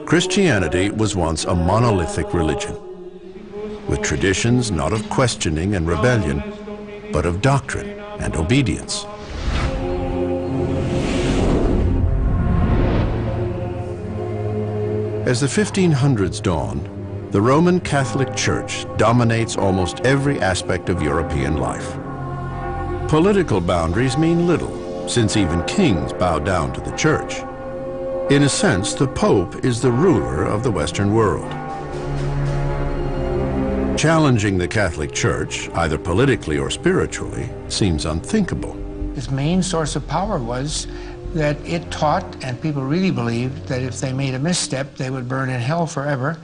Christianity was once a monolithic religion, with traditions not of questioning and rebellion, but of doctrine and obedience. As the 1500s dawned, the Roman Catholic Church dominates almost every aspect of European life. Political boundaries mean little, since even kings bow down to the Church. In a sense, the Pope is the ruler of the Western world. Challenging the Catholic Church, either politically or spiritually, seems unthinkable. Its main source of power was that it taught, and people really believed, that if they made a misstep, they would burn in hell forever,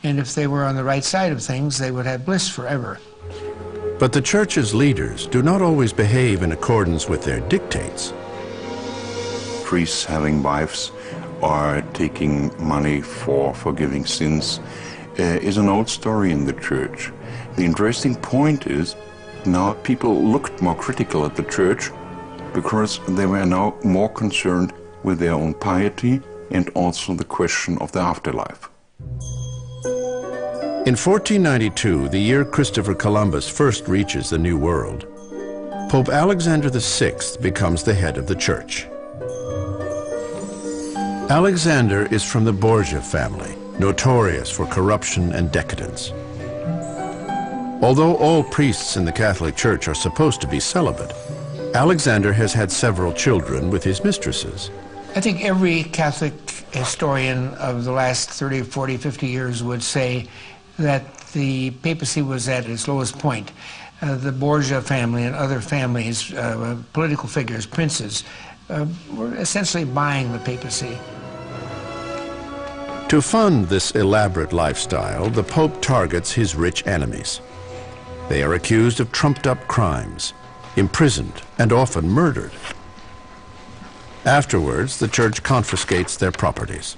and if they were on the right side of things, they would have bliss forever. But the Church's leaders do not always behave in accordance with their dictates. Priests having wives or taking money for forgiving sins is an old story in the Church. The interesting point is now people looked more critical at the Church because they were now more concerned with their own piety and also the question of the afterlife. In 1492, the year Christopher Columbus first reaches the New World, Pope Alexander VI becomes the head of the Church. Alexander is from the Borgia family, notorious for corruption and decadence. Although all priests in the Catholic Church are supposed to be celibate, Alexander has had several children with his mistresses. I think every Catholic historian of the last 30, 40, 50 years would say that the papacy was at its lowest point. The Borgia family and other families, political figures, princes, were essentially buying the papacy. To fund this elaborate lifestyle, the Pope targets his rich enemies. They are accused of trumped-up crimes, imprisoned, and often murdered. Afterwards, the Church confiscates their properties.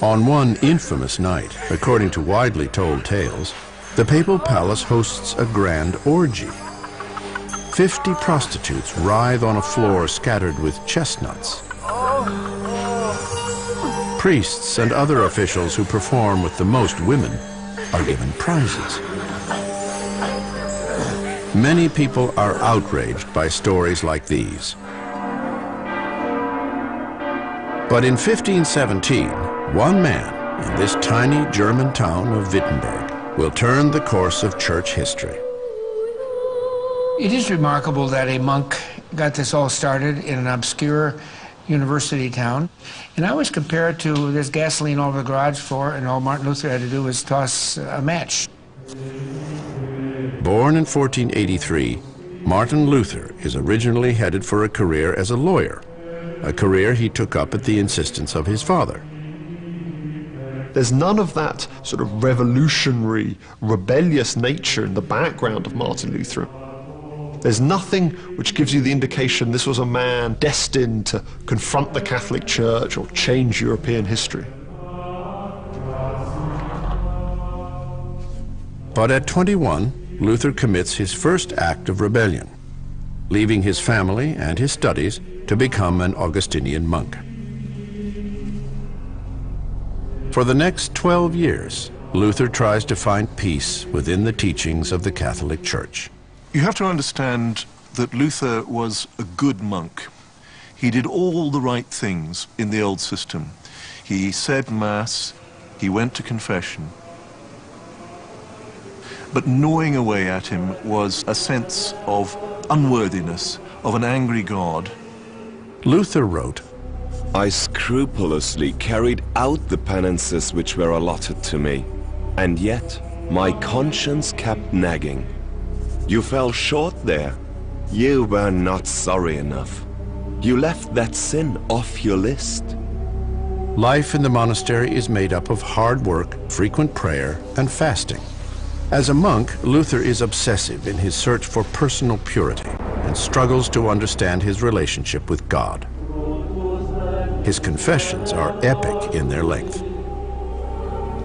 On one infamous night, according to widely told tales, the papal palace hosts a grand orgy. 50 prostitutes writhe on a floor scattered with chestnuts. Priests and other officials who perform with the most women are given prizes. Many people are outraged by stories like these. But in 1517, one man in this tiny German town of Wittenberg will turn the course of church history. It is remarkable that a monk got this all started in an obscure university town. And I always compare it to there's gasoline all over the garage floor and all Martin Luther had to do was toss a match. Born in 1483, Martin Luther is originally headed for a career as a lawyer, a career he took up at the insistence of his father. There's none of that sort of revolutionary, rebellious nature in the background of Martin Luther. There's nothing which gives you the indication this was a man destined to confront the Catholic Church or change European history. But at 21, Luther commits his first act of rebellion, leaving his family and his studies to become an Augustinian monk. For the next 12 years, Luther tries to find peace within the teachings of the Catholic Church. You have to understand that Luther was a good monk. He did all the right things in the old system. He said Mass, he went to confession. But gnawing away at him was a sense of unworthiness, of an angry God. Luther wrote, I scrupulously carried out the penances which were allotted to me, and yet my conscience kept nagging. You fell short there. You were not sorry enough. You left that sin off your list. Life in the monastery is made up of hard work, frequent prayer, and fasting. As a monk, Luther is obsessive in his search for personal purity and struggles to understand his relationship with God. His confessions are epic in their length.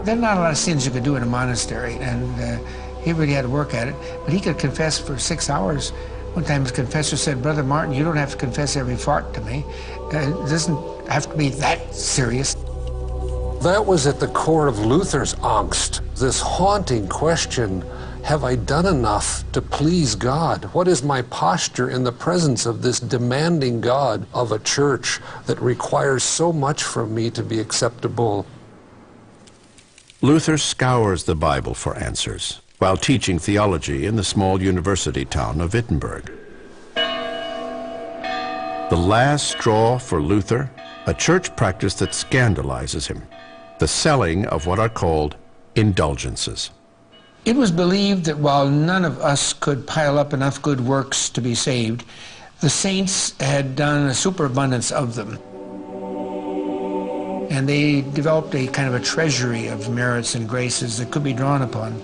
There are not a lot of sins you could do in a monastery, and he really had to work at it, but he could confess for 6 hours One time his confessor said, "Brother Martin, you don't have to confess every fart to me. It doesn't have to be that serious." That was at the core of Luther's angst, this haunting question, have I done enough to please God? What is my posture in the presence of this demanding God of a church that requires so much from me to be acceptable? Luther scours the Bible for answers while teaching theology in the small university town of Wittenberg. The last straw for Luther, a church practice that scandalizes him, the selling of what are called indulgences. It was believed that while none of us could pile up enough good works to be saved, the saints had done a superabundance of them. And they developed a kind of a treasury of merits and graces that could be drawn upon.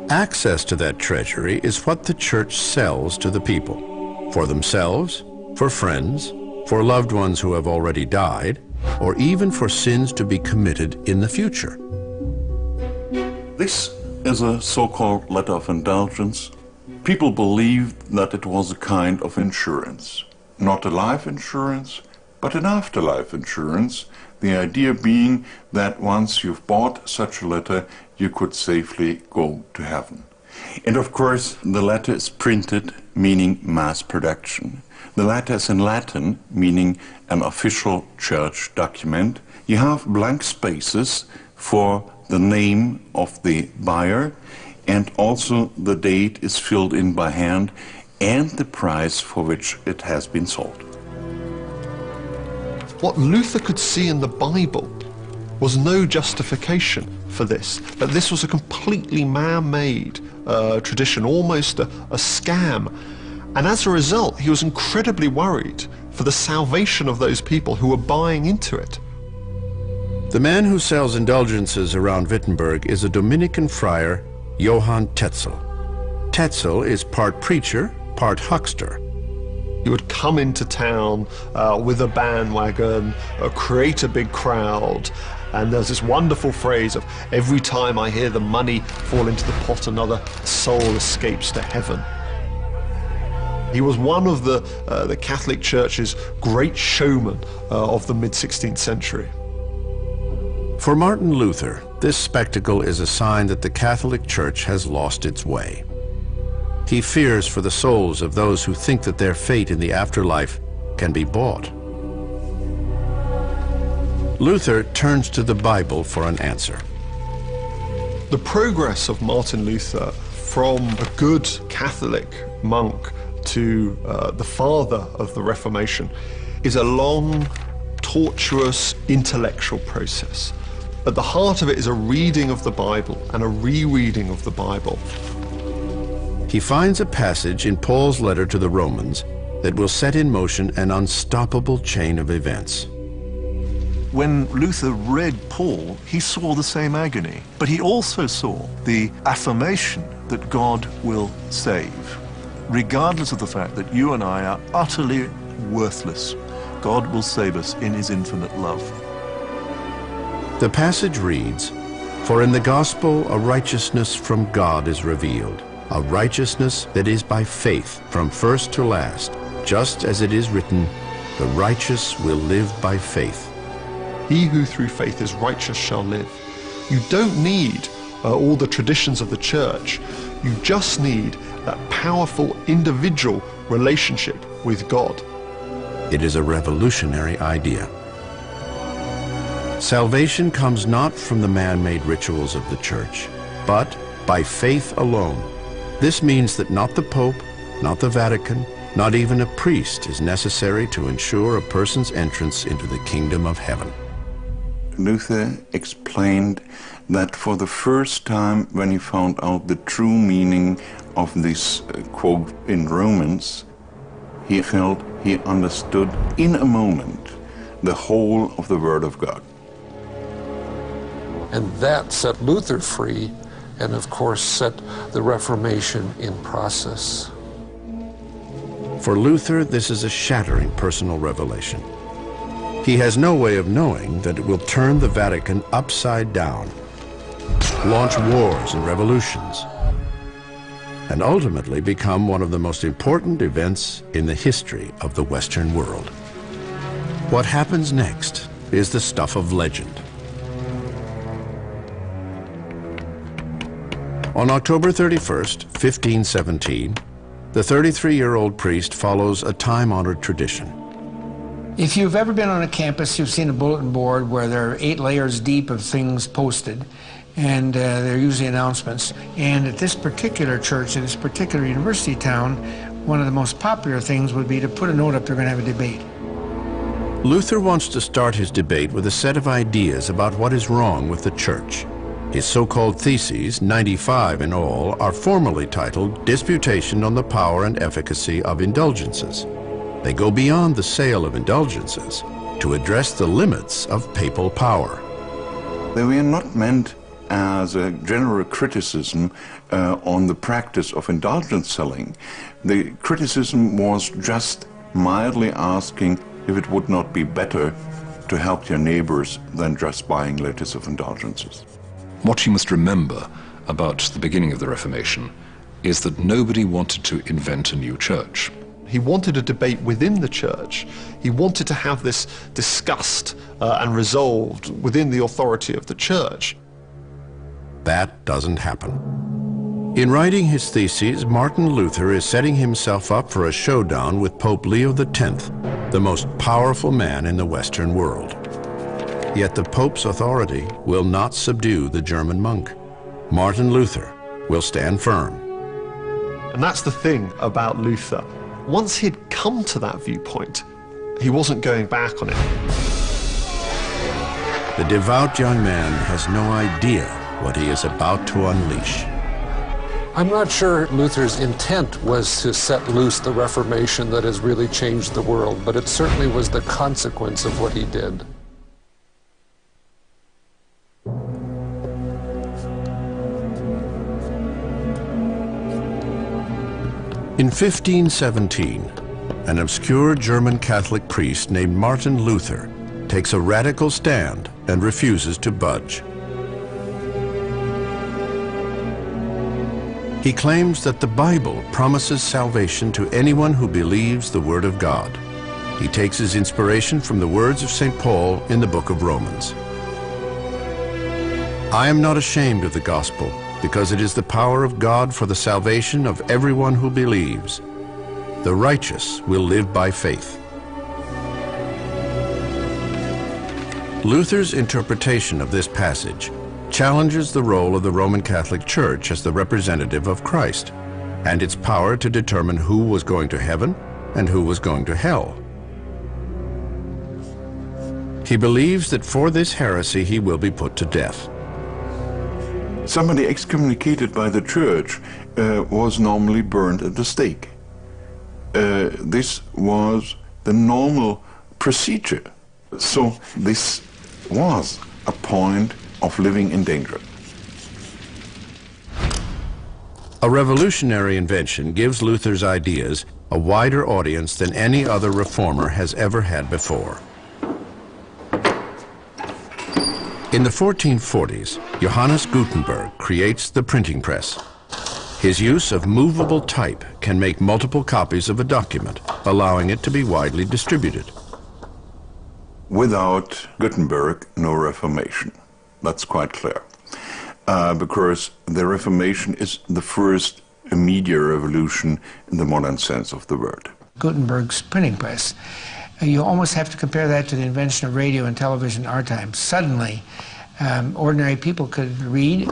Access to that treasury is what the church sells to the people, for themselves, for friends, for loved ones who have already died, or even for sins to be committed in the future. This is a so-called letter of indulgence. People believed that it was a kind of insurance. Not a life insurance, but an afterlife insurance. The idea being that once you've bought such a letter, you could safely go to heaven. And of course, the letter is printed, meaning mass production. The letter is in Latin, meaning an official church document. You have blank spaces for the name of the buyer, and also the date is filled in by hand and the price for which it has been sold. What Luther could see in the Bible was no justification for this, that this was a completely man-made tradition, almost a scam. And as a result, he was incredibly worried for the salvation of those people who were buying into it. The man who sells indulgences around Wittenberg is a Dominican friar, Johann Tetzel. Tetzel is part preacher, part huckster. He would come into town with a bandwagon, create a big crowd, and there's this wonderful phrase of, every time I hear the money fall into the pot, another soul escapes to heaven. He was one of the Catholic Church's great showmen of the mid-16th century. For Martin Luther, this spectacle is a sign that the Catholic Church has lost its way. He fears for the souls of those who think that their fate in the afterlife can be bought. Luther turns to the Bible for an answer. The progress of Martin Luther from a good Catholic monk to the father of the Reformation is a long, tortuous intellectual process. At the heart of it is a reading of the Bible and a rereading of the Bible. He finds a passage in Paul's letter to the Romans that will set in motion an unstoppable chain of events. When Luther read Paul, he saw the same agony, but he also saw the affirmation that God will save, regardless of the fact that you and I are utterly worthless. God will save us in his infinite love. The passage reads, "For in the gospel a righteousness from God is revealed, a righteousness that is by faith from first to last, just as it is written, the righteous will live by faith." He who through faith is righteous shall live. You don't need all the traditions of the church. You just need that powerful individual relationship with God. It is a revolutionary idea. Salvation comes not from the man-made rituals of the church, but by faith alone. This means that not the Pope, not the Vatican, not even a priest is necessary to ensure a person's entrance into the kingdom of heaven. Luther explained that for the first time, when he found out the true meaning of this quote in Romans, he felt he understood in a moment the whole of the Word of God. And that set Luther free, and of course set the Reformation in process. For Luther, this is a shattering personal revelation. He has no way of knowing that it will turn the Vatican upside down, launch wars and revolutions, and ultimately become one of the most important events in the history of the Western world. What happens next is the stuff of legend. On October 31st, 1517, the 33-year-old priest follows a time-honored tradition. If you've ever been on a campus, you've seen a bulletin board where there are 8 layers deep of things posted, and they're usually announcements. And at this particular church, in this particular university town, one of the most popular things would be to put a note up, they're going to have a debate. Luther wants to start his debate with a set of ideas about what is wrong with the church. His so-called theses, 95 in all, are formally titled Disputation on the Power and Efficacy of Indulgences. They go beyond the sale of indulgences to address the limits of papal power. They were not meant as a general criticism on the practice of indulgence selling. The criticism was just mildly asking if it would not be better to help your neighbors than just buying letters of indulgences. What you must remember about the beginning of the Reformation is that nobody wanted to invent a new church. He wanted a debate within the church. He wanted to have this discussed and resolved within the authority of the church. That doesn't happen. In writing his theses, Martin Luther is setting himself up for a showdown with Pope Leo X, the most powerful man in the Western world. Yet the Pope's authority will not subdue the German monk. Martin Luther will stand firm. And that's the thing about Luther. Once he'd come to that viewpoint, he wasn't going back on it. The devout young man has no idea what he is about to unleash. I'm not sure Luther's intent was to set loose the Reformation that has really changed the world, but it certainly was the consequence of what he did. In 1517, an obscure German Catholic priest named Martin Luther takes a radical stand and refuses to budge. He claims that the Bible promises salvation to anyone who believes the Word of God. He takes his inspiration from the words of St. Paul in the book of Romans. I am not ashamed of the gospel, because it is the power of God for the salvation of everyone who believes. The righteous will live by faith. Luther's interpretation of this passage challenges the role of the Roman Catholic Church as the representative of Christ, and its power to determine who was going to heaven and who was going to hell. He believes that for this heresy he will be put to death. Somebody excommunicated by the church was normally burned at the stake. This was the normal procedure. So this was a point of living in danger. A revolutionary invention gives Luther's ideas a wider audience than any other reformer has ever had before. In the 1440s, Johannes Gutenberg creates the printing press. His use of movable type can make multiple copies of a document, allowing it to be widely distributed. Without Gutenberg, no Reformation. That's quite clear. Because the Reformation is the first media revolution in the modern sense of the word. Gutenberg's printing press. You almost have to compare that to the invention of radio and television in our time. Suddenly, ordinary people could read.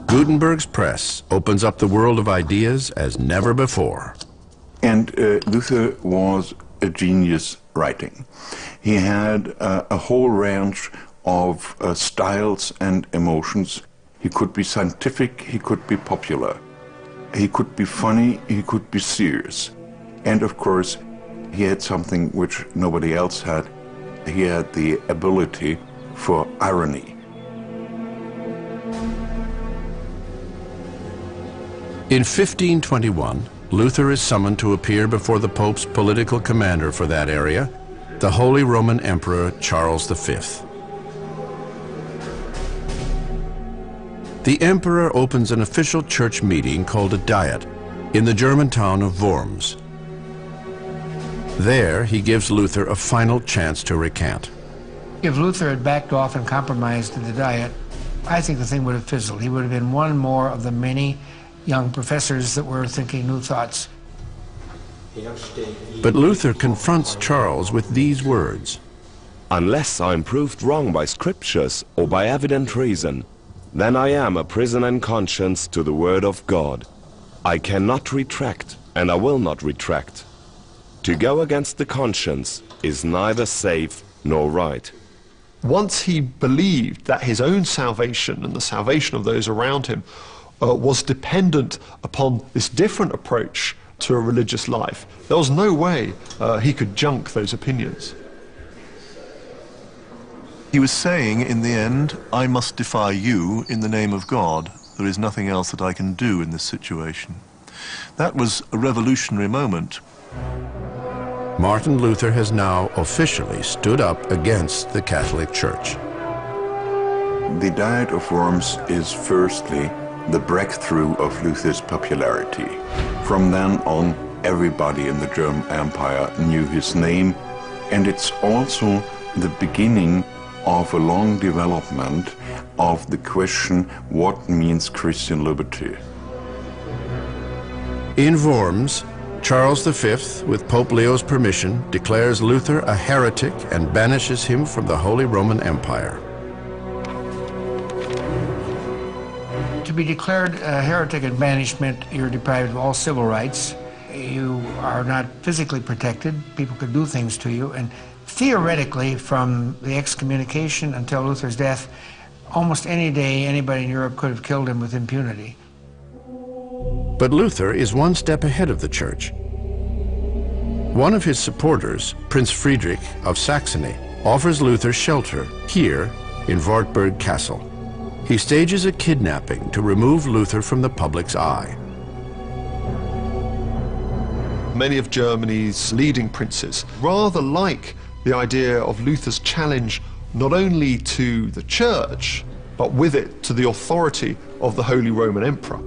Gutenberg's press opens up the world of ideas as never before. And Luther was a genius writing. He had a whole range of styles and emotions. He could be scientific, he could be popular. He could be funny, he could be serious. And of course, he had something which nobody else had. He had the ability for irony. In 1521, Luther is summoned to appear before the Pope's political commander for that area, the Holy Roman Emperor Charles V. the emperor opens an official church meeting called a Diet in the German town of Worms. There, he gives Luther a final chance to recant. If Luther had backed off and compromised at the Diet, I think the thing would have fizzled. He would have been one more of the many young professors that were thinking new thoughts. But Luther confronts Charles with these words. Unless I am proved wrong by scriptures or by evident reason, then I am a prisoner in conscience to the word of God. I cannot retract, and I will not retract. To go against the conscience is neither safe nor right. Once he believed that his own salvation and the salvation of those around him was dependent upon this different approach to a religious life, there was no way he could junk those opinions. He was saying, in the end, I must defy you in the name of God. There is nothing else that I can do in this situation. That was a revolutionary moment. Martin Luther has now officially stood up against the Catholic Church. The Diet of Worms is firstly the breakthrough of Luther's popularity. From then on, everybody in the German Empire knew his name, and it's also the beginning of a long development of the question, what means Christian liberty? In Worms, Charles V, with Pope Leo's permission, declares Luther a heretic and banishes him from the Holy Roman Empire. To be declared a heretic and banishment, you're deprived of all civil rights. You are not physically protected. People could do things to you. And theoretically, from the excommunication until Luther's death, almost any day anybody in Europe could have killed him with impunity. But Luther is one step ahead of the Church. One of his supporters, Prince Friedrich of Saxony, offers Luther shelter here in Wartburg Castle. He stages a kidnapping to remove Luther from the public's eye. Many of Germany's leading princes rather like the idea of Luther's challenge not only to the Church, but with it to the authority of the Holy Roman Emperor.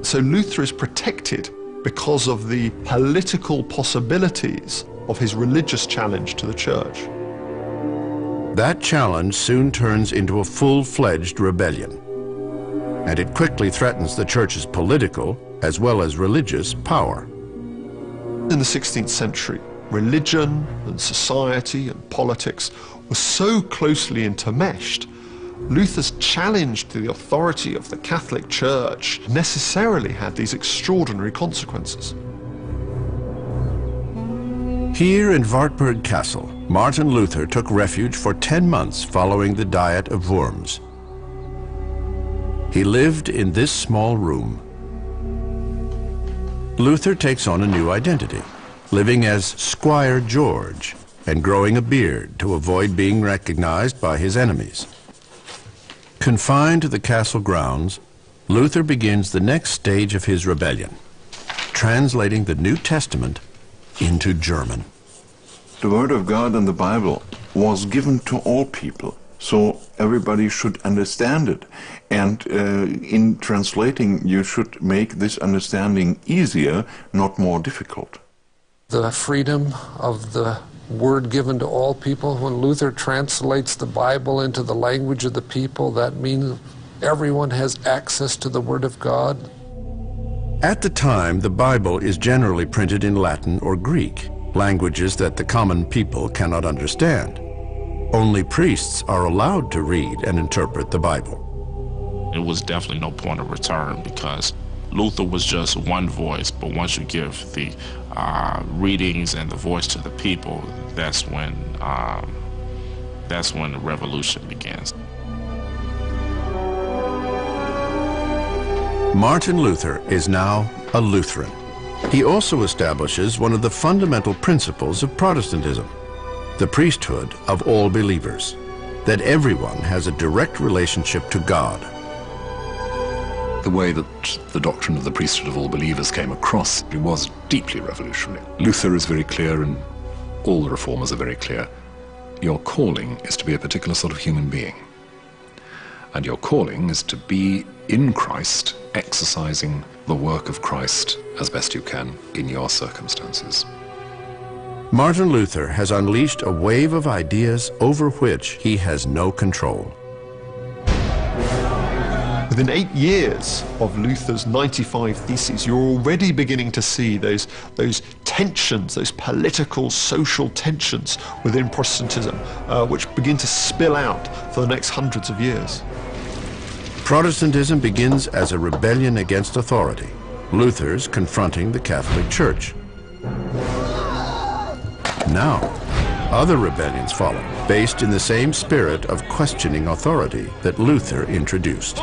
So Luther is protected because of the political possibilities of his religious challenge to the Church. That challenge soon turns into a full-fledged rebellion, and it quickly threatens the Church's political as well as religious power. In the 16th century, religion and society and politics were so closely intermeshed, Luther's challenge to the authority of the Catholic Church necessarily had these extraordinary consequences. Here in Wartburg Castle, Martin Luther took refuge for 10 months following the Diet of Worms. He lived in this small room. Luther takes on a new identity, living as Squire George and growing a beard to avoid being recognized by his enemies. Confined to the castle grounds, Luther begins the next stage of his rebellion, translating the New Testament into German. The Word of God and the Bible was given to all people, so everybody should understand it. And in translating, you should make this understanding easier, not more difficult. The freedom of the word given to all people. When Luther translates the Bible into the language of the people, that means everyone has access to the Word of God. At the time, the Bible is generally printed in Latin or Greek, languages that the common people cannot understand. Only priests are allowed to read and interpret the Bible. It was definitely no point of return because Luther was just one voice, but once you give the readings and the voice to the people, that's when the revolution begins. Martin Luther is now a Lutheran. He also establishes one of the fundamental principles of Protestantism, the priesthood of all believers, that everyone has a direct relationship to God. The way that the doctrine of the priesthood of all believers came across was deeply revolutionary. Luther is very clear, and all the reformers are very clear. Your calling is to be a particular sort of human being. And your calling is to be in Christ, exercising the work of Christ as best you can in your circumstances. Martin Luther has unleashed a wave of ideas over which he has no control. Within 8 years of Luther's 95 Theses, you're already beginning to see those tensions, those political, social tensions within Protestantism, which begin to spill out for the next hundreds of years. Protestantism begins as a rebellion against authority, Luther's confronting the Catholic Church. Now, other rebellions follow, based in the same spirit of questioning authority that Luther introduced.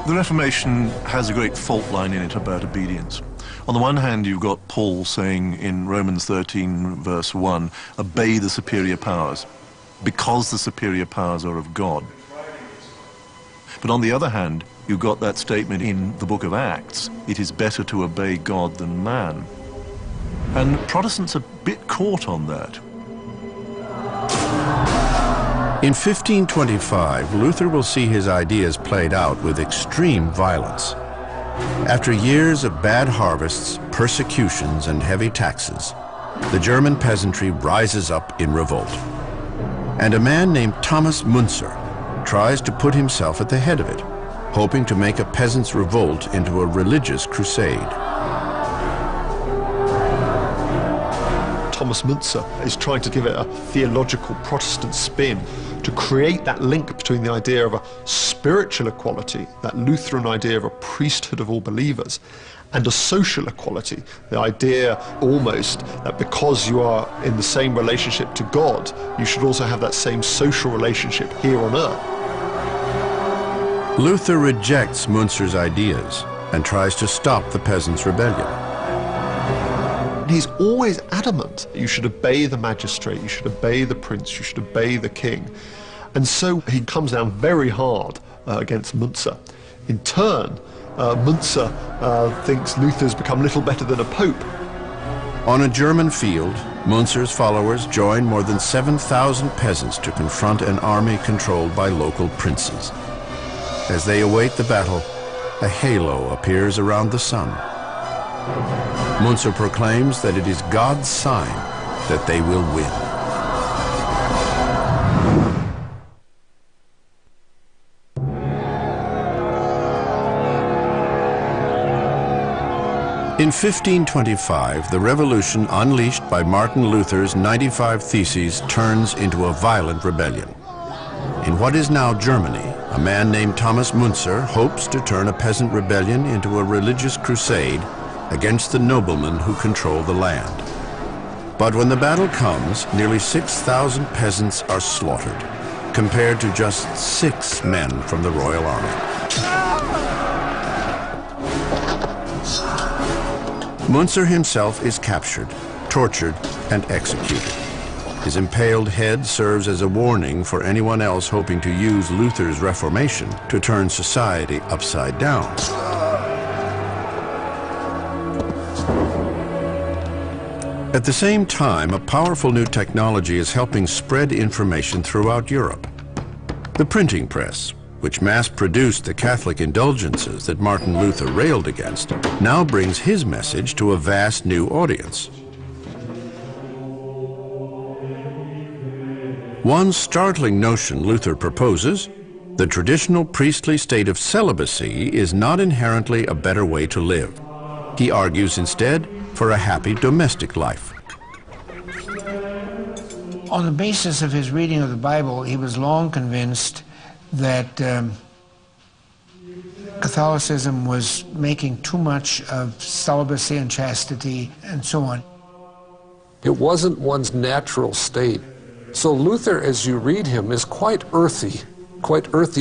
The Reformation has a great fault line in it about obedience. On the one hand, you've got Paul saying in Romans 13, verse 1, obey the superior powers, because the superior powers are of God. But on the other hand, you've got that statement in the book of Acts, it is better to obey God than man. And Protestants are a bit caught on that. In 1525, Luther will see his ideas played out with extreme violence. After years of bad harvests, persecutions, and heavy taxes, the German peasantry rises up in revolt. And a man named Thomas Müntzer tries to put himself at the head of it, hoping to make a peasants' revolt into a religious crusade. Thomas Müntzer is trying to give it a theological Protestant spin to create that link between the idea of a spiritual equality, that Lutheran idea of a priesthood of all believers, and a social equality, the idea almost that because you are in the same relationship to God, you should also have that same social relationship here on earth. Luther rejects Müntzer's ideas and tries to stop the peasants' rebellion. He's always adamant that you should obey the magistrate, you should obey the prince, you should obey the king. And so he comes down very hard against Müntzer. In turn, Müntzer thinks Luther's become little better than a pope. On a German field, Müntzer's followers join more than 7,000 peasants to confront an army controlled by local princes. As they await the battle, a halo appears around the sun. Müntzer proclaims that it is God's sign that they will win. In 1525, the revolution unleashed by Martin Luther's 95 Theses turns into a violent rebellion. In what is now Germany, a man named Thomas Müntzer hopes to turn a peasant rebellion into a religious crusade against the noblemen who control the land. But when the battle comes, nearly 6,000 peasants are slaughtered, compared to just 6 men from the royal army. Müntzer himself is captured, tortured, and executed. His impaled head serves as a warning for anyone else hoping to use Luther's Reformation to turn society upside down. At the same time, a powerful new technology is helping spread information throughout Europe. The printing press, which mass-produced the Catholic indulgences that Martin Luther railed against, now brings his message to a vast new audience. One startling notion Luther proposes: the traditional priestly state of celibacy is not inherently a better way to live. He argues instead for a happy domestic life. On the basis of his reading of the Bible, he was long convinced that Catholicism was making too much of celibacy and chastity and so on. It wasn't one's natural state. So Luther, as you read him, is quite earthy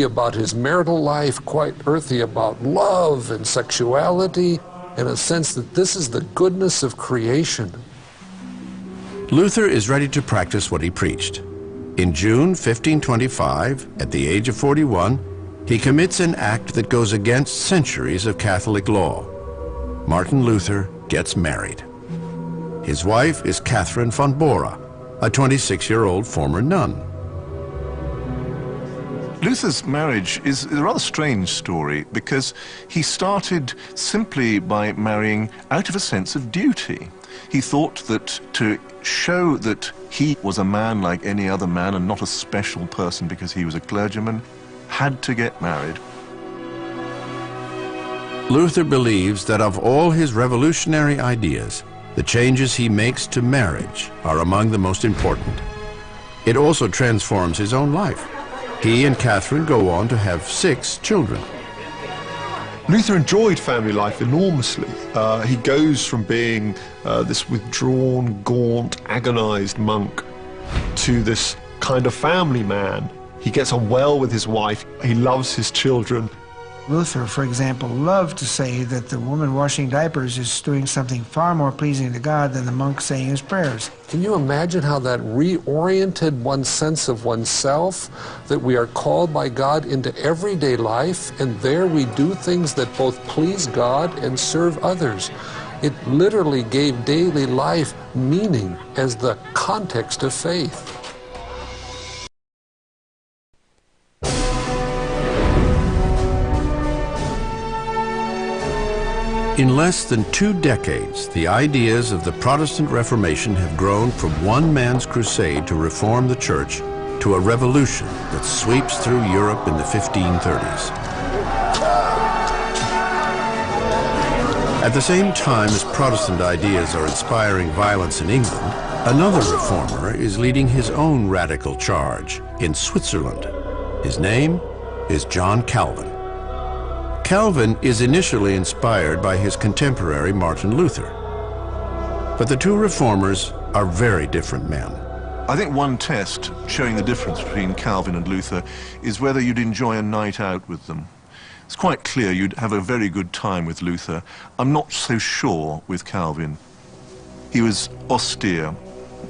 about his marital life, quite earthy about love and sexuality, in a sense that this is the goodness of creation. Luther is ready to practice what he preached. In June 1525, at the age of 41, he commits an act that goes against centuries of Catholic law. Martin Luther gets married. His wife is Catherine von Bora, a 26-year-old former nun. Luther's marriage is a rather strange story because he started simply by marrying out of a sense of duty. He thought that to show that he was a man like any other man and not a special person because he was a clergyman, had to get married. Luther believes that of all his revolutionary ideas, the changes he makes to marriage are among the most important. It also transforms his own life. He and Catherine go on to have 6 children. Luther enjoyed family life enormously. He goes from being this withdrawn, gaunt, agonized monk to this kind of family man. He gets on well with his wife. He loves his children. Luther, for example, loved to say that the woman washing diapers is doing something far more pleasing to God than the monk saying his prayers. Can you imagine how that reoriented one's sense of oneself, that we are called by God into everyday life, and there we do things that both please God and serve others? It literally gave daily life meaning as the context of faith. In less than 2 decades, the ideas of the Protestant Reformation have grown from one man's crusade to reform the church to a revolution that sweeps through Europe in the 1530s. At the same time as Protestant ideas are inspiring violence in England, another reformer is leading his own radical charge in Switzerland. His name is John Calvin. Calvin is initially inspired by his contemporary Martin Luther. But the 2 reformers are very different men. I think one test showing the difference between Calvin and Luther is whether you'd enjoy a night out with them. It's quite clear you'd have a very good time with Luther. I'm not so sure with Calvin. He was austere,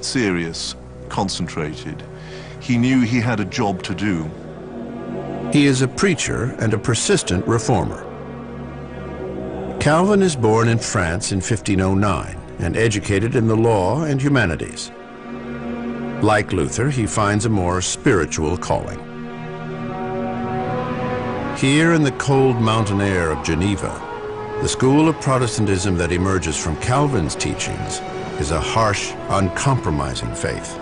serious, concentrated. He knew he had a job to do. He is a preacher and a persistent reformer. Calvin is born in France in 1509 and educated in the law and humanities. Like Luther, he finds a more spiritual calling. Here in the cold mountain air of Geneva, the school of Protestantism that emerges from Calvin's teachings is a harsh, uncompromising faith.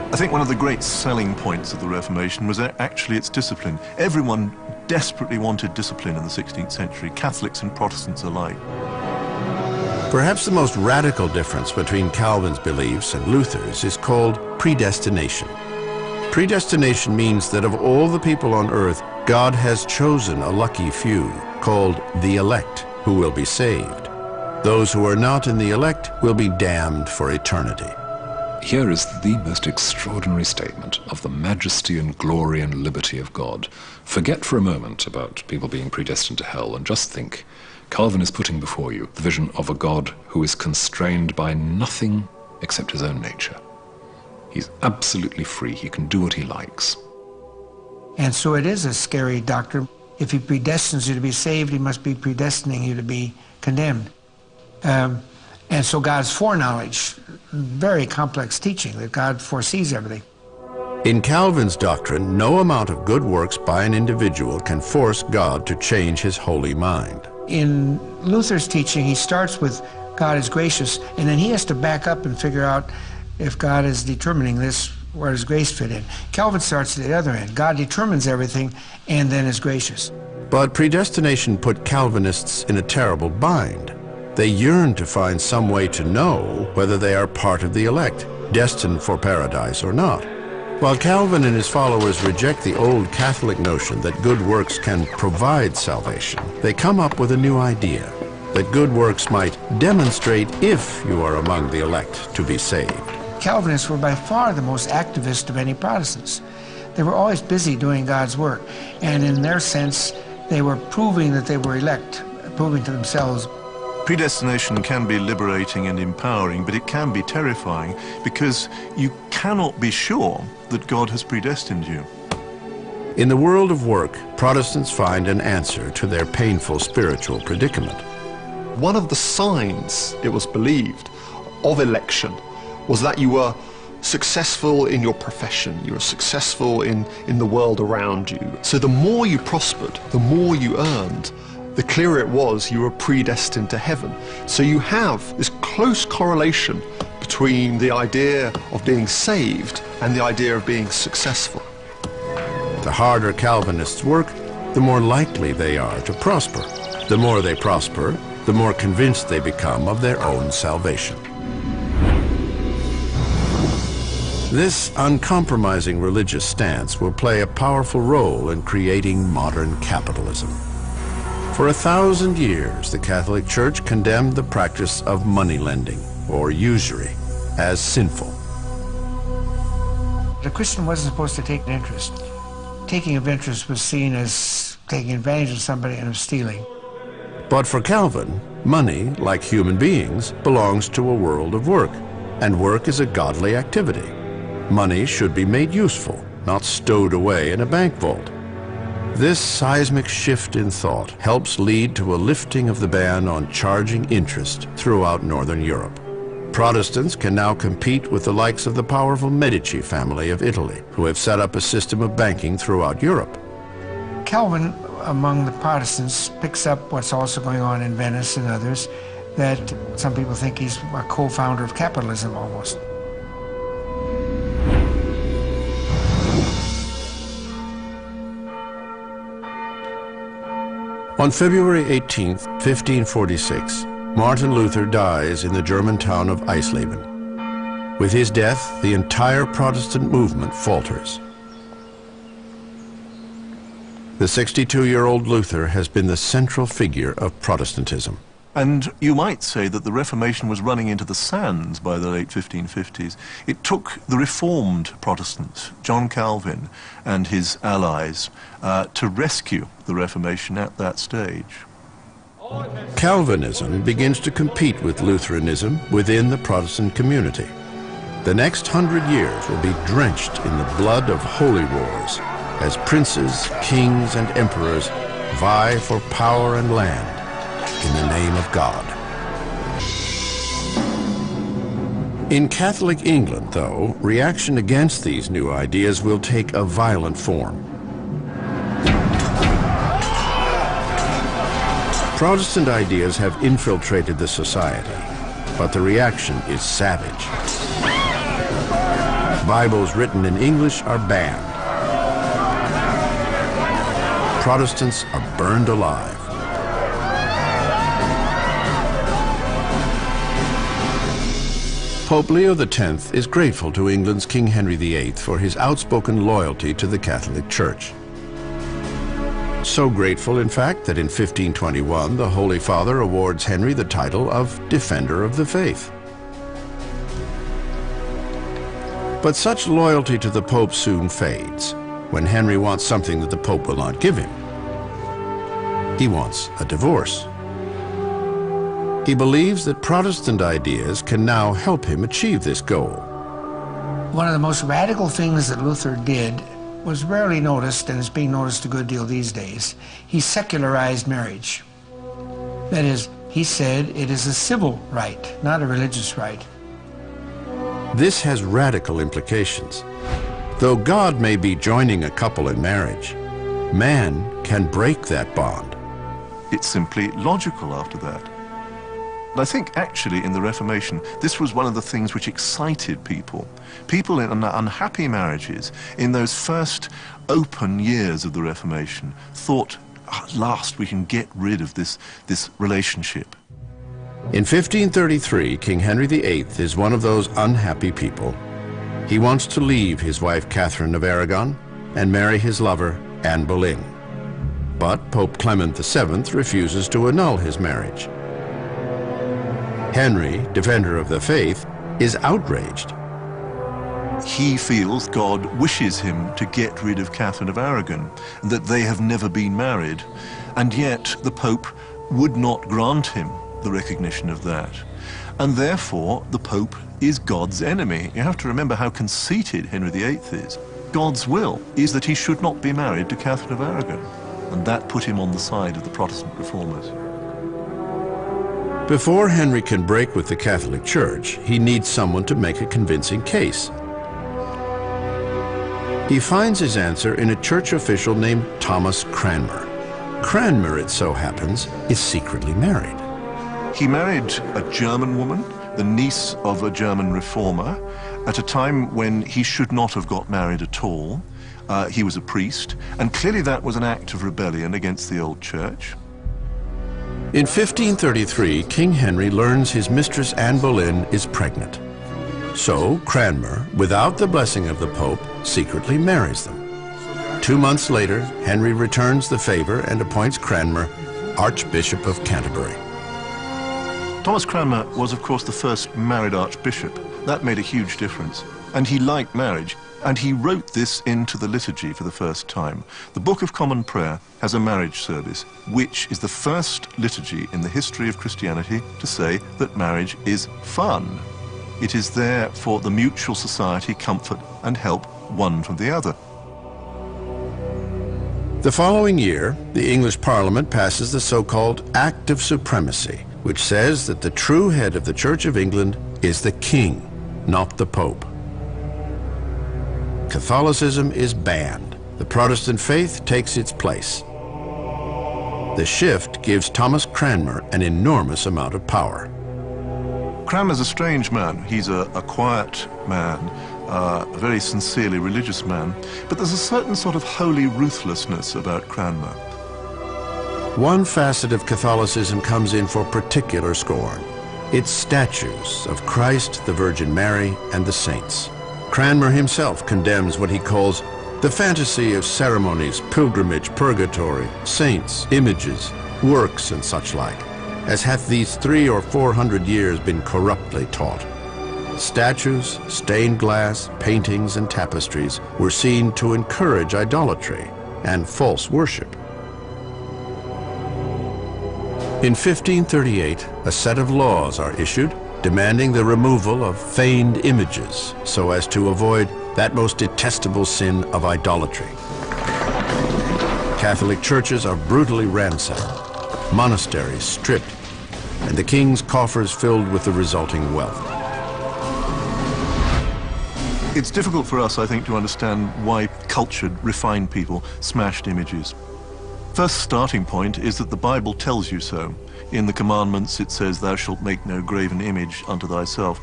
I think one of the great selling points of the Reformation was actually its discipline. Everyone desperately wanted discipline in the 16th century, Catholics and Protestants alike. Perhaps the most radical difference between Calvin's beliefs and Luther's is called predestination. Predestination means that of all the people on earth, God has chosen a lucky few, called the elect, who will be saved. Those who are not in the elect will be damned for eternity. Here is the most extraordinary statement of the majesty and glory and liberty of God. Forget for a moment about people being predestined to hell and just think, Calvin is putting before you the vision of a God who is constrained by nothing except his own nature. He's absolutely free. He can do what he likes. And so it is a scary doctrine. If he predestines you to be saved, he must be predestining you to be condemned. And so God's foreknowledge, very complex teaching, that God foresees everything. In Calvin's doctrine, no amount of good works by an individual can force God to change his holy mind. In Luther's teaching, he starts with God is gracious, and then he has to back up and figure out if God is determining this, where does grace fit in? Calvin starts at the other end. God determines everything and then is gracious. But predestination put Calvinists in a terrible bind. They yearn to find some way to know whether they are part of the elect, destined for paradise or not. While Calvin and his followers reject the old Catholic notion that good works can provide salvation, they come up with a new idea, that good works might demonstrate if you are among the elect to be saved. Calvinists were by far the most activist of any Protestants. They were always busy doing God's work, and in their sense, they were proving that they were elect, proving to themselves. Predestination can be liberating and empowering, but it can be terrifying because you cannot be sure that God has predestined you. In the world of work, Protestants find an answer to their painful spiritual predicament. One of the signs, it was believed, of election was that you were successful in your profession, you were successful in the world around you. So the more you prospered, the more you earned, the clearer it was you were predestined to heaven. So you have this close correlation between the idea of being saved and the idea of being successful. The harder Calvinists work, the more likely they are to prosper. The more they prosper, the more convinced they become of their own salvation. This uncompromising religious stance will play a powerful role in creating modern capitalism. For 1,000 years, the Catholic Church condemned the practice of money lending, or usury, as sinful. The Christian wasn't supposed to take an interest. Taking of interest was seen as taking advantage of somebody and of stealing. But for Calvin, money, like human beings, belongs to a world of work, and work is a godly activity. Money should be made useful, not stowed away in a bank vault. This seismic shift in thought helps lead to a lifting of the ban on charging interest throughout Northern Europe. Protestants can now compete with the likes of the powerful Medici family of Italy, who have set up a system of banking throughout Europe. Calvin, among the Protestants, picks up what's also going on in Venice and others, that some people think he's a co-founder of capitalism almost. On February 18, 1546, Martin Luther dies in the German town of Eisleben. With his death, the entire Protestant movement falters. The 62-year-old Luther has been the central figure of Protestantism. And you might say that the Reformation was running into the sands by the late 1550s. It took the Reformed Protestants, John Calvin and his allies, to rescue the Reformation at that stage. Calvinism begins to compete with Lutheranism within the Protestant community. The next 100 years will be drenched in the blood of holy wars as princes, kings, and emperors vie for power and land in the name of God. In Catholic England, though, reaction against these new ideas will take a violent form. Protestant ideas have infiltrated the society, but the reaction is savage. Bibles written in English are banned. Protestants are burned alive. Pope Leo X is grateful to England's King Henry VIII for his outspoken loyalty to the Catholic Church. So grateful, in fact, that in 1521 the Holy Father awards Henry the title of Defender of the Faith. But such loyalty to the Pope soon fades when Henry wants something that the Pope will not give him. He wants a divorce. He believes that Protestant ideas can now help him achieve this goal. One of the most radical things that Luther did was rarely noticed, and is being noticed a good deal these days. He secularized marriage. That is, he said it is a civil right, not a religious right. This has radical implications. Though God may be joining a couple in marriage, man can break that bond. It's simply logical after that. And I think actually in the Reformation, this was one of the things which excited people. People in unhappy marriages in those first open years of the Reformation thought, at last we can get rid of this relationship. In 1533, King Henry VIII is one of those unhappy people. He wants to leave his wife Catherine of Aragon and marry his lover Anne Boleyn. But Pope Clement VII refuses to annul his marriage. Henry, defender of the faith, is outraged. He feels God wishes him to get rid of Catherine of Aragon, and that they have never been married, and yet the Pope would not grant him the recognition of that. And therefore, the Pope is God's enemy. You have to remember how conceited Henry VIII is. God's will is that he should not be married to Catherine of Aragon, and that put him on the side of the Protestant reformers. Before Henry can break with the Catholic Church, he needs someone to make a convincing case. He finds his answer in a church official named Thomas Cranmer. Cranmer, it so happens, is secretly married. He married a German woman, the niece of a German reformer, at a time when he should not have got married at all. He was a priest, and clearly that was an act of rebellion against the old church. In 1533, King Henry learns his mistress Anne Boleyn is pregnant. So Cranmer, without the blessing of the Pope, secretly marries them. 2 months later, Henry returns the favor and appoints Cranmer Archbishop of Canterbury. Thomas Cranmer was, of course, the first married archbishop. That made a huge difference. And he liked marriage, and he wrote this into the liturgy for the first time. The Book of Common Prayer has a marriage service, which is the first liturgy in the history of Christianity to say that marriage is fun. It is there for the mutual society, comfort, and help one from the other. The following year, the English Parliament passes the so-called Act of Supremacy, which says that the true head of the Church of England is the King, not the Pope. Catholicism is banned. The Protestant faith takes its place. The shift gives Thomas Cranmer an enormous amount of power. Cranmer's a strange man. He's a quiet man, a very sincerely religious man, but there's a certain sort of holy ruthlessness about Cranmer. One facet of Catholicism comes in for particular scorn. Its statues of Christ, the Virgin Mary, and the saints. Cranmer himself condemns what he calls the fantasy of ceremonies, pilgrimage, purgatory, saints, images, works, and such like, as hath these 300 or 400 years been corruptly taught. Statues, stained glass, paintings, and tapestries were seen to encourage idolatry and false worship. In 1538, a set of laws are issued demanding the removal of feigned images so as to avoid that most detestable sin of idolatry. Catholic churches are brutally ransacked, monasteries stripped, and the king's coffers filled with the resulting wealth. It's difficult for us, I think, to understand why cultured, refined people smashed images. First starting point is that the Bible tells you so. In the commandments it says, "Thou shalt make no graven image unto thyself."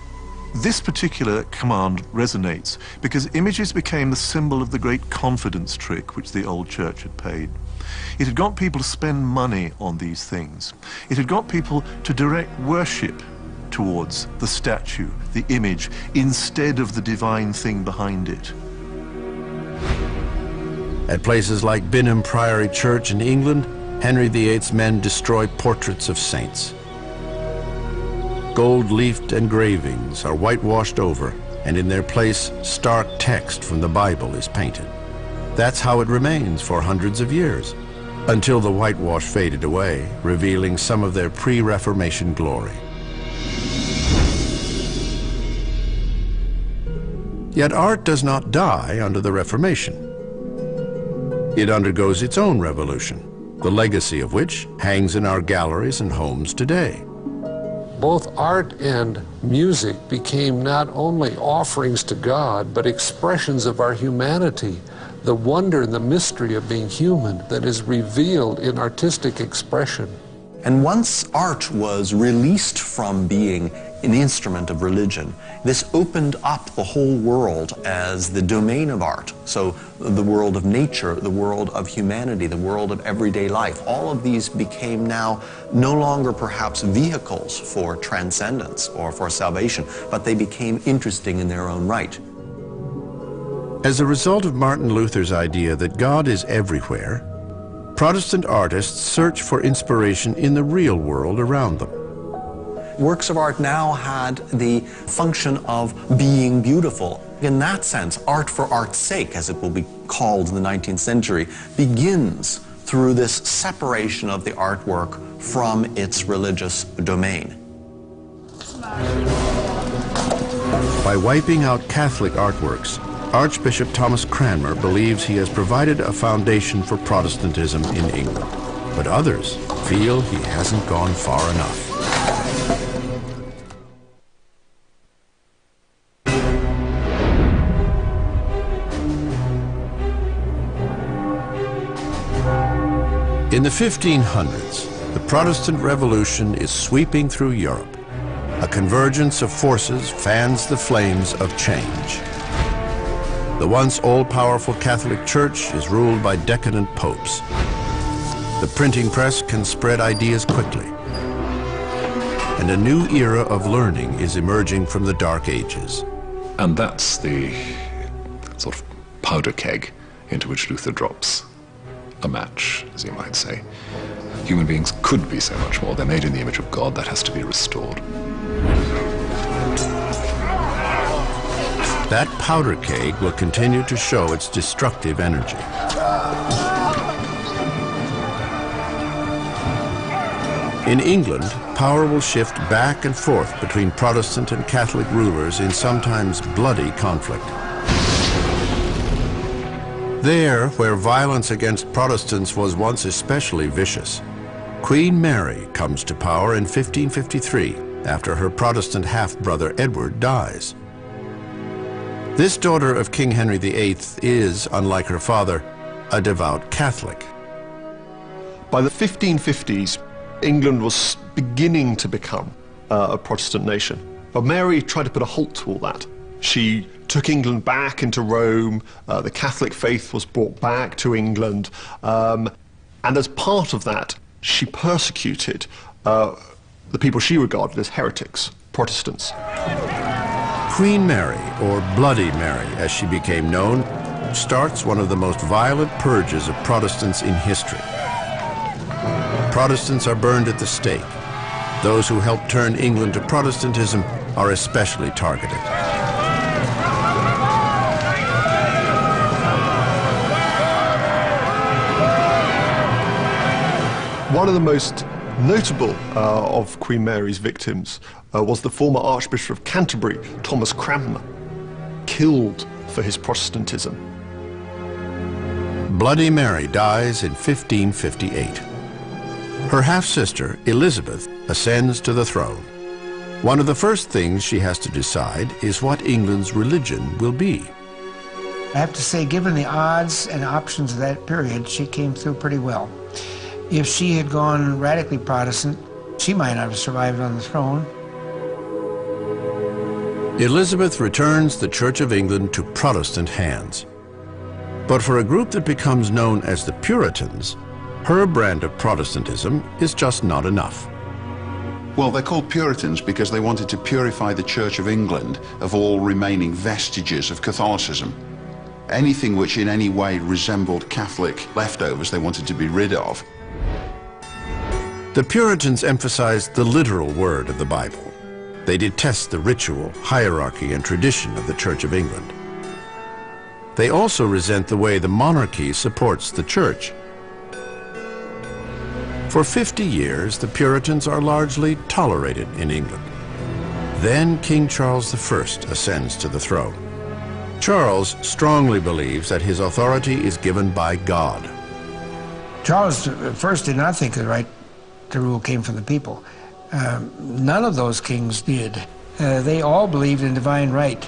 This particular command resonates because images became the symbol of the great confidence trick which the old church had paid. It had got people to spend money on these things. It had got people to direct worship towards the statue, the image, instead of the divine thing behind it. At places like Binham Priory Church in England, Henry VIII's men destroy portraits of saints. Gold-leafed engravings are whitewashed over, and in their place, stark text from the Bible is painted. That's how it remains for hundreds of years, until the whitewash faded away, revealing some of their pre-Reformation glory. Yet art does not die under the Reformation. It undergoes its own revolution, the legacy of which hangs in our galleries and homes today. Both art and music became not only offerings to God, but expressions of our humanity, the wonder and the mystery of being human that is revealed in artistic expression. And once art was released from being an instrument of religion, this opened up the whole world as the domain of art. So the world of nature, the world of humanity, the world of everyday life, all of these became now no longer perhaps vehicles for transcendence or for salvation, but they became interesting in their own right. As a result of Martin Luther's idea that God is everywhere, Protestant artists search for inspiration in the real world around them. Works of art now had the function of being beautiful. In that sense, art for art's sake, as it will be called in the 19th century, begins through this separation of the artwork from its religious domain. By wiping out Catholic artworks, Archbishop Thomas Cranmer believes he has provided a foundation for Protestantism in England. But others feel he hasn't gone far enough. In the 1500s, the Protestant Revolution is sweeping through Europe. A convergence of forces fans the flames of change. The once all-powerful Catholic Church is ruled by decadent popes. The printing press can spread ideas quickly. And a new era of learning is emerging from the Dark Ages. And that's the sort of powder keg into which Luther drops a match, as you might say. Human beings could be so much more. They're made in the image of God. That has to be restored. That powder keg will continue to show its destructive energy. In England, power will shift back and forth between Protestant and Catholic rulers in sometimes bloody conflict. There, where violence against Protestants was once especially vicious, Queen Mary comes to power in 1553 after her Protestant half-brother Edward dies. This daughter of King Henry VIII is, unlike her father, a devout Catholic. By the 1550s, England was beginning to become a Protestant nation. But Mary tried to put a halt to all that. She took England back into Rome, the Catholic faith was brought back to England, and as part of that, she persecuted the people she regarded as heretics, Protestants. Queen Mary, or Bloody Mary as she became known, starts one of the most violent purges of Protestants in history. Protestants are burned at the stake. Those who helped turn England to Protestantism are especially targeted. One of the most notable of Queen Mary's victims was the former Archbishop of Canterbury, Thomas Cranmer, killed for his Protestantism. Bloody Mary dies in 1558. Her half-sister, Elizabeth, ascends to the throne. One of the first things she has to decide is what England's religion will be. I have to say, given the odds and options of that period, she came through pretty well. If she had gone radically Protestant, she might not have survived on the throne. Elizabeth returns the Church of England to Protestant hands. But for a group that becomes known as the Puritans, her brand of Protestantism is just not enough. Well, they're called Puritans because they wanted to purify the Church of England of all remaining vestiges of Catholicism. Anything which in any way resembled Catholic leftovers they wanted to be rid of. The Puritans emphasized the literal word of the Bible. They detest the ritual, hierarchy, and tradition of the Church of England. They also resent the way the monarchy supports the Church. For 50 years, the Puritans are largely tolerated in England. Then King Charles I ascends to the throne. Charles strongly believes that his authority is given by God. Charles I did not think the right to rule came from the people. None of those kings did. They all believed in divine right.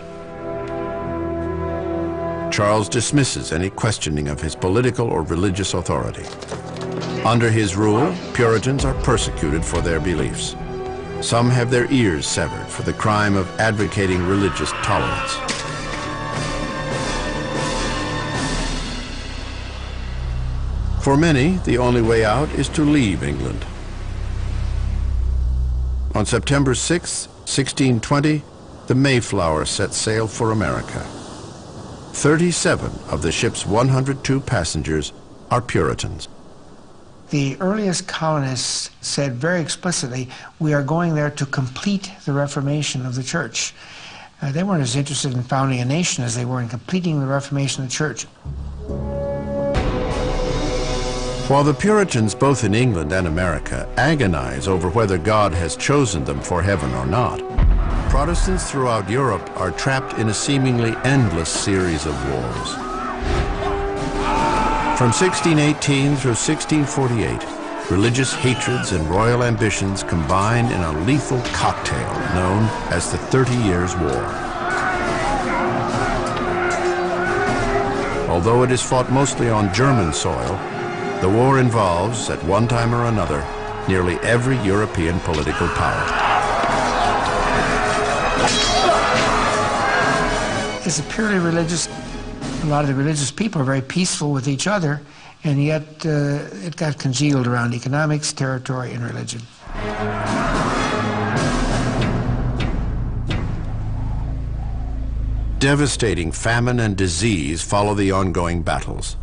Charles dismisses any questioning of his political or religious authority. Under his rule, Puritans are persecuted for their beliefs. Some have their ears severed for the crime of advocating religious tolerance. For many, the only way out is to leave England. On September 6, 1620, the Mayflower set sail for America. 37 of the ship's 102 passengers are Puritans. The earliest colonists said very explicitly, we are going there to complete the Reformation of the Church. They weren't as interested in founding a nation as they were in completing the Reformation of the Church. While the Puritans, both in England and America, agonize over whether God has chosen them for heaven or not, Protestants throughout Europe are trapped in a seemingly endless series of wars. From 1618 through 1648, religious hatreds and royal ambitions combined in a lethal cocktail known as the 30 Years' War. Although it is fought mostly on German soil, The war involves, at one time or another, nearly every European political power. It's a purely religious, a lot of the religious people are very peaceful with each other, and yet it got congealed around economics, territory, and religion. Devastating famine and disease follow the ongoing battles.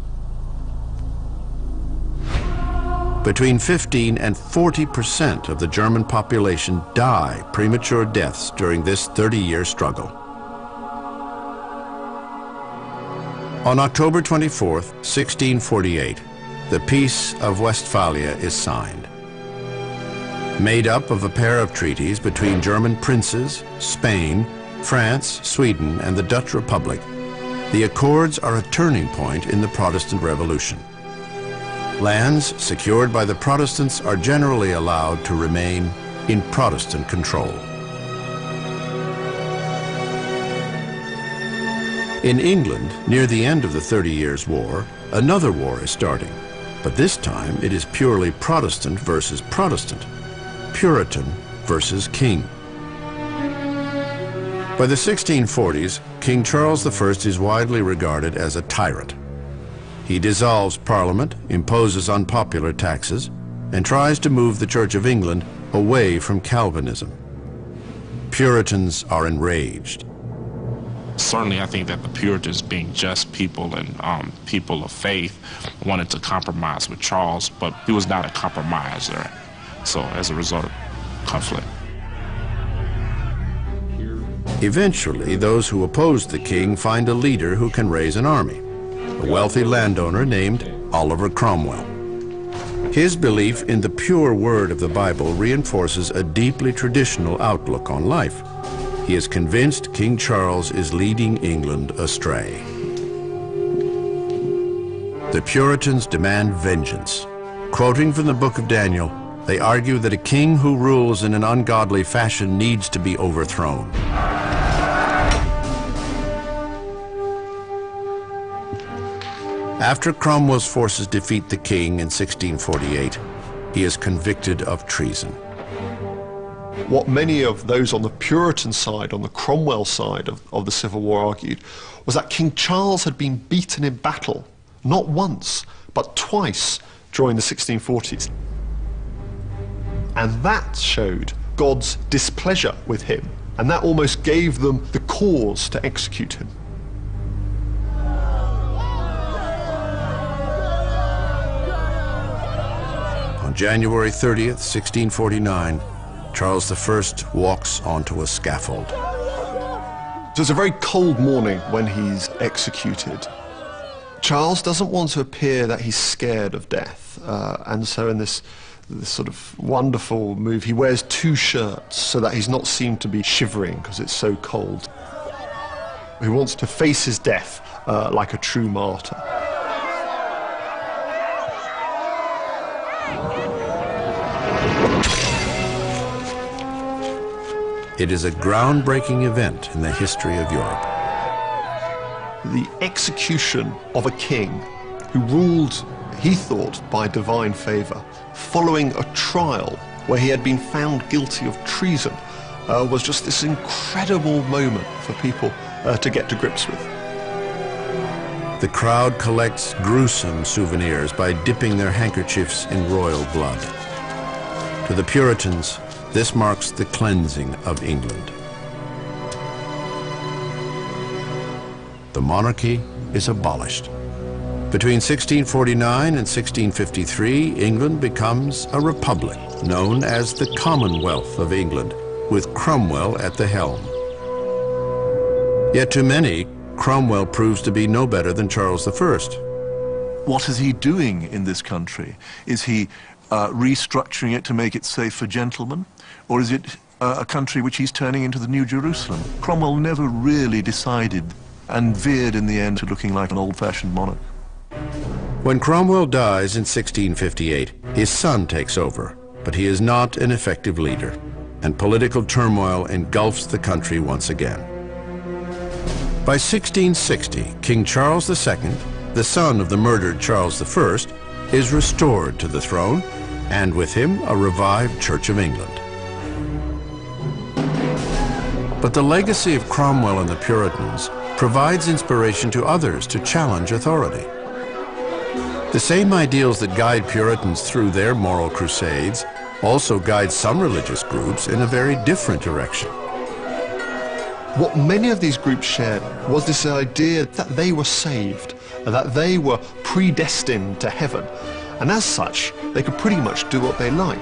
Between 15 and 40% of the German population die premature deaths during this 30-year struggle. On October 24th, 1648, the Peace of Westphalia is signed. Made up of a pair of treaties between German princes, Spain, France, Sweden, and the Dutch Republic, the Accords are a turning point in the Protestant Revolution. Lands secured by the Protestants are generally allowed to remain in Protestant control. In England, near the end of the 30 Years' War, another war is starting, but this time it is purely Protestant versus Protestant, Puritan versus King. By the 1640s, King Charles I is widely regarded as a tyrant. He dissolves Parliament, imposes unpopular taxes, and tries to move the Church of England away from Calvinism. Puritans are enraged. Certainly, I think that the Puritans, being just people and people of faith, wanted to compromise with Charles, but he was not a compromiser. So, as a result of conflict. Eventually, those who oppose the king find a leader who can raise an army, a wealthy landowner named Oliver Cromwell. His belief in the pure word of the Bible reinforces a deeply traditional outlook on life. He is convinced King Charles is leading England astray. The Puritans demand vengeance. Quoting from the book of Daniel, they argue that a king who rules in an ungodly fashion needs to be overthrown. After Cromwell's forces defeat the king in 1648, he is convicted of treason. What many of those on the Puritan side, on the Cromwell side of the Civil War argued, was that King Charles had been beaten in battle, not once, but twice during the 1640s. And that showed God's displeasure with him, and that almost gave them the cause to execute him. On January 30th, 1649, Charles I walks onto a scaffold. So it's a very cold morning when he's executed. Charles doesn't want to appear that he's scared of death, and so in this sort of wonderful move, he wears two shirts so that he's not seen to be shivering because it's so cold. He wants to face his death like a true martyr. It is a groundbreaking event in the history of Europe. The execution of a king who ruled, he thought, by divine favor, following a trial where he had been found guilty of treason, was just this incredible moment for people to get to grips with. The crowd collects gruesome souvenirs by dipping their handkerchiefs in royal blood. To the Puritans, this marks the cleansing of England. The monarchy is abolished. Between 1649 and 1653, England becomes a republic known as the Commonwealth of England, with Cromwell at the helm. Yet to many, Cromwell proves to be no better than Charles I. What is he doing in this country? Is he restructuring it to make it safe for gentlemen? Or is it a country which he's turning into the New Jerusalem? Cromwell never really decided and veered in the end to looking like an old-fashioned monarch. When Cromwell dies in 1658, his son takes over, but he is not an effective leader, and political turmoil engulfs the country once again. By 1660, King Charles II, the son of the murdered Charles I, is restored to the throne, and with him a revived Church of England. But the legacy of Cromwell and the Puritans provides inspiration to others to challenge authority. The same ideals that guide Puritans through their moral crusades also guide some religious groups in a very different direction. What many of these groups shared was this idea that they were saved, that they were predestined to heaven, and as such, they could pretty much do what they like.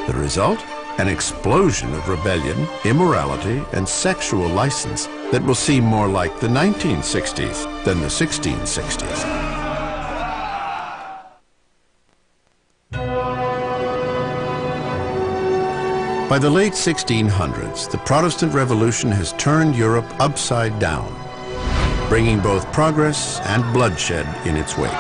The result? An explosion of rebellion, immorality, and sexual license that will seem more like the 1960s than the 1660s. By the late 1600s, the Protestant Revolution has turned Europe upside down, bringing both progress and bloodshed in its wake.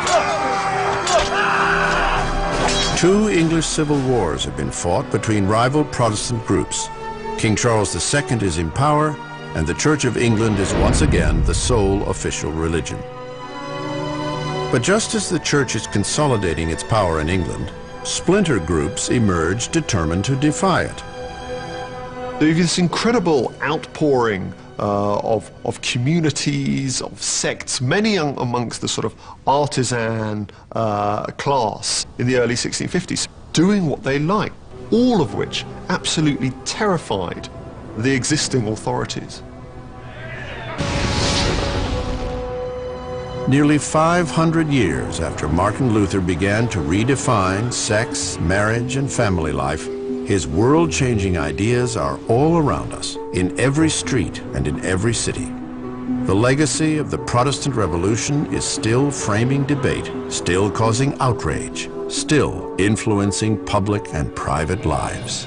2 English civil wars have been fought between rival Protestant groups. King Charles II is in power, and the Church of England is once again the sole official religion. But just as the Church is consolidating its power in England, splinter groups emerge determined to defy it. There's this incredible outpouring of communities, of sects, many amongst the sort of artisan class in the early 1650s, doing what they like, all of which absolutely terrified the existing authorities. Nearly 500 years after Martin Luther began to redefine sex, marriage, and family life, his world-changing ideas are all around us, in every street and in every city. The legacy of the Protestant Revolution is still framing debate, still causing outrage, still influencing public and private lives.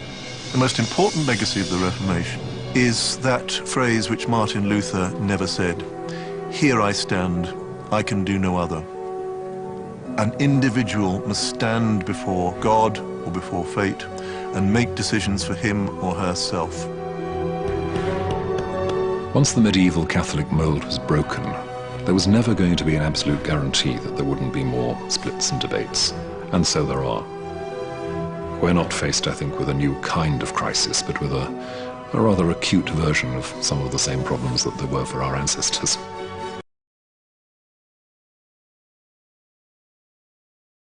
The most important legacy of the Reformation is that phrase which Martin Luther never said, "Here I stand, I can do no other." An individual must stand before God or before fate and make decisions for him or herself. Once the medieval Catholic mold was broken, there was never going to be an absolute guarantee that there wouldn't be more splits and debates, and so there are. We're not faced, I think, with a new kind of crisis, but with a rather acute version of some of the same problems that there were for our ancestors.